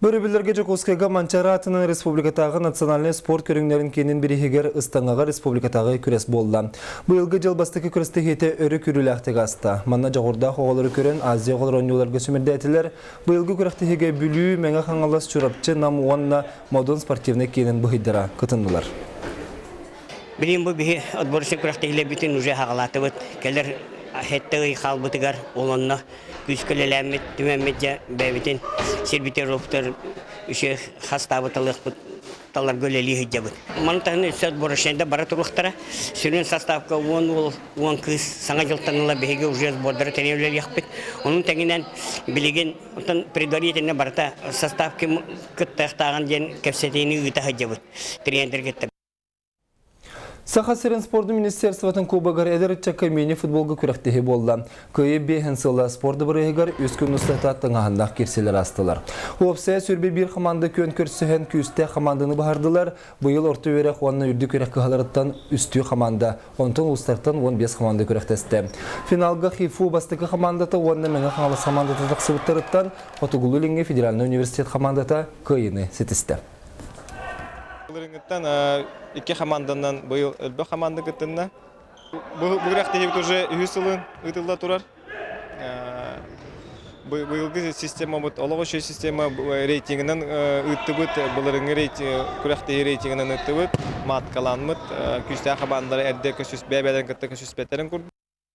Бөрөбүллерге Жокускайга Манчаратының республикатағы национальный спорт көріңлерін кенін бірігер ұстанғаға республикатағы күрес болды. Бұйылғы жыл бастықы күресті хеті өрі күрілі ақтығы асты. Манна жағырда қоғалары көрін Азия қолыр оңыларға сөмірді әтілер. Бұйылғы күректі хеге бүлі мәңі қаңалас чұрапчы намуанна модон спортивны кенін бұхиддара күтінділер. Білім бұл бігі отборысын күректі хелі бүтін уже хағалаты бұд. Кәлір әхеттіғі қалбытығар оланна күскілеләмет, түмәмет жа бәбітін сербитер роқтар үші хастабытылық бұд. Талар гөлелі хыджа бұд. Манытағын өсі отборышында бара тұруқтара. Сүрін составка 10 кыз саңа жылтаныла бігі уже отбордары тәнеулер яқпет. Оның тәңінен білеген предварительно барата составки күттақтаған ден кәпсетейіні ұйта хыджа бұд. Тренергеттер. Сахасырын спорты министерствотын кубагар әдірітчі көмейіне футболғы күректегі болды. Көйі бейхін сылы спорты бірігігер өскін ұстататтың ағындақ керселер астылар. Опсая сүрбе бір қаманды көн көрсіген күсте қамандыны бағардылар. Бұйыл орты өрек онына үрді көрек қығаларыттан үсті қаманда, онтын ұстақтан 15 қаманды көректесті. Финалға Хифу бастықы қамандаты онына мәңі қаңалыс қамандаты тақсыбыттарыттан Отугулулинге федеральный университет қамандата көйіні сетісті. Iki komandandan bıyıl ölbe komanda gittiğinde bu raktiye уже 100 yılın ıtılda turar. Bıyılgı sistema bu olağan sistema reytinginden ıttıbıt bunların raktiye reytinginden ıttıbıt mat kalanmıt küste komandaları elde köşüs bebeden kötü köşüs beterin kurdu.